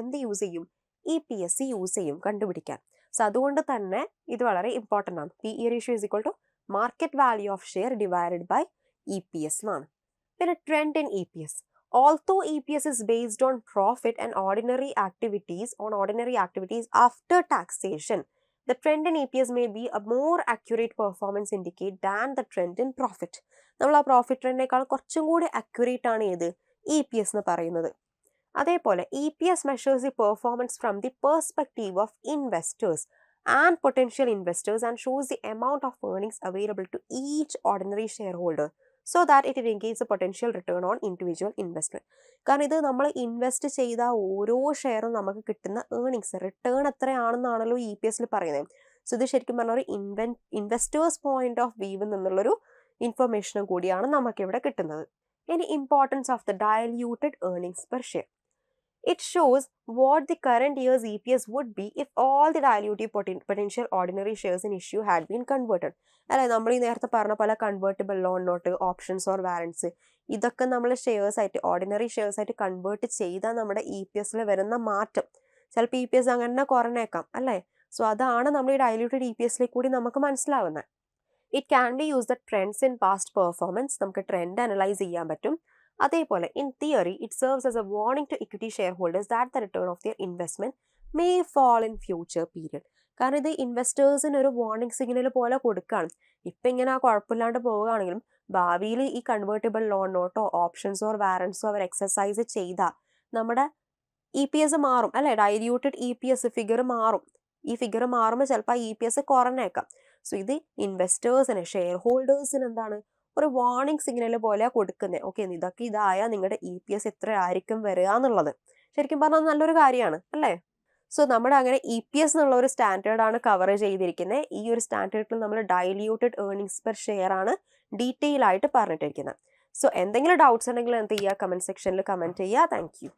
A: എന്ത് യൂസ് ചെയ്യും? EPS യൂസ് ചെയ്യും കണ്ടുപിടിക്കാൻ. സോ അതുകൊണ്ട് തന്നെ ഇത് വളരെ ഇമ്പോർട്ടൻ്റ് ആണ്. PE ratio is equal to market value of share divided by EPS എന്നാണ്. പിന്നെ trend in EPS. Although EPS is based on profit and ordinary activities after taxation, the trend in EPS may be a more accurate performance indicate than the trend in profit. നമ്മൾ ആ profit ട്രെൻഡിനേക്കാൾ കുറച്ചും കൂടി accurate ആണ് ഏത്? EPS എന്ന് പറയുന്നത്. അതേപോലെ EPS measures the performance from the perspective of investors and potential investors and shows the amount of earnings available to each ordinary shareholder, so that it indicates a potential return on individual investment. കാരണം ഇത് നമ്മൾ invest ചെയ്ത ഓരോ ഷെയറും നമുക്ക് കിട്ടുന്ന earnings return എത്രയാണെന്നാണല്ലോ EPSൽ പറയുന്നത്. So ഇത് ശരിക്കും പറഞ്ഞ ഒരു ഇൻവെസ്റ്റേഴ്സ് പോയിന്റ് ഓഫ് വ്യൂവിൽ നിന്നുള്ളൊരു ഇൻഫർമേഷനും കൂടിയാണ് നമുക്കിവിടെ കിട്ടുന്നത്. ഇനി importance of the diluted earnings per share. It shows what the current year's EPS would be if all the dilutive potential ordinary shares in issue had been converted. അല്ലെ, നമ്മൾ ഈ നേരത്തെ പറഞ്ഞ പോലെ convertible loan note, options or warrants, ഇതൊക്കെ നമ്മൾ shares ആയിട്ട് ordinary shares ആയിട്ട് കൺവേർട്ട് ചെയ്താൽ നമ്മുടെ EPSൽ വരുന്ന മാറ്റം ചിലപ്പോൾ EPS അങ്ങനെ കുറഞ്ഞേക്കാം അല്ലേ. സോ അതാണ് നമ്മൾ ഈ ഡയല്യൂട്ടഡ് EPSലേക്ക് കൂടി നമുക്ക് മനസ്സിലാവുന്നത്. It can be use the trends in past performance. നമുക്ക് ട്രെൻഡ് അനലൈസ് ചെയ്യാൻ പറ്റും. അതേപോലെ in theory it serves as a warning to equity shareholders that the return of their investment may fall in future period. കാരണം ഇത് ഇൻവെസ്റ്റേഴ്സിന് ഒരു warning signal പോലെ കൊടുക്കുകയാണ്. ഇപ്പം ഇങ്ങനെ കുഴപ്പമില്ലാണ്ട് പോവുകയാണെങ്കിലും ഭാവിയിൽ ഈ കൺവേർട്ടിബിൾ ലോൺ നോട്ടോ ഓപ്ഷൻസോ വാറൻസോ അവർ എക്സസൈസ് ചെയ്താൽ നമ്മുടെ EPS മാറും അല്ലെ, ഡയല്യൂട്ടഡ് EPS ഫിഗർ മാറും. ഈ ഫിഗർ മാറുമ്പോൾ ചിലപ്പോൾ ആ EPS കുറഞ്ഞേക്കാം. സോ ഇത് ഇൻവെസ്റ്റേഴ്സിന്, ഷെയർ ഹോൾഡേഴ്സിന് എന്താണ് ഒരു വാർണിംഗ് സിഗ്നൽ പോലെയാണ് കൊടുക്കുന്നത്. ഓക്കെ, ഇതായാൽ നിങ്ങളുടെ EPS എത്ര ആയിരിക്കും വരിക എന്നുള്ളത് ശരിക്കും പറഞ്ഞാൽ നല്ലൊരു കാര്യമാണ് അല്ലേ? സോ നമ്മുടെ അങ്ങനെ EPS എന്നുള്ള ഒരു സ്റ്റാൻഡേർഡാണ് കവർ ചെയ്തിരിക്കുന്നത്. ഈ ഒരു സ്റ്റാൻഡേർഡിൽ നമ്മൾ ഡൈല്യൂട്ടഡ് ഏർണിംഗ്സ് പെർ ഷെയർ ആണ് ഡീറ്റെയിൽ ആയിട്ട് പറഞ്ഞിട്ടിരിക്കുന്നത്. സോ എന്തെങ്കിലും ഡൗട്ട്സ് ഉണ്ടെങ്കിൽ എന്ത് ചെയ്യുക, കമൻറ്റ് സെക്ഷനിൽ കമൻറ്റ് ചെയ്യുക. Thank you.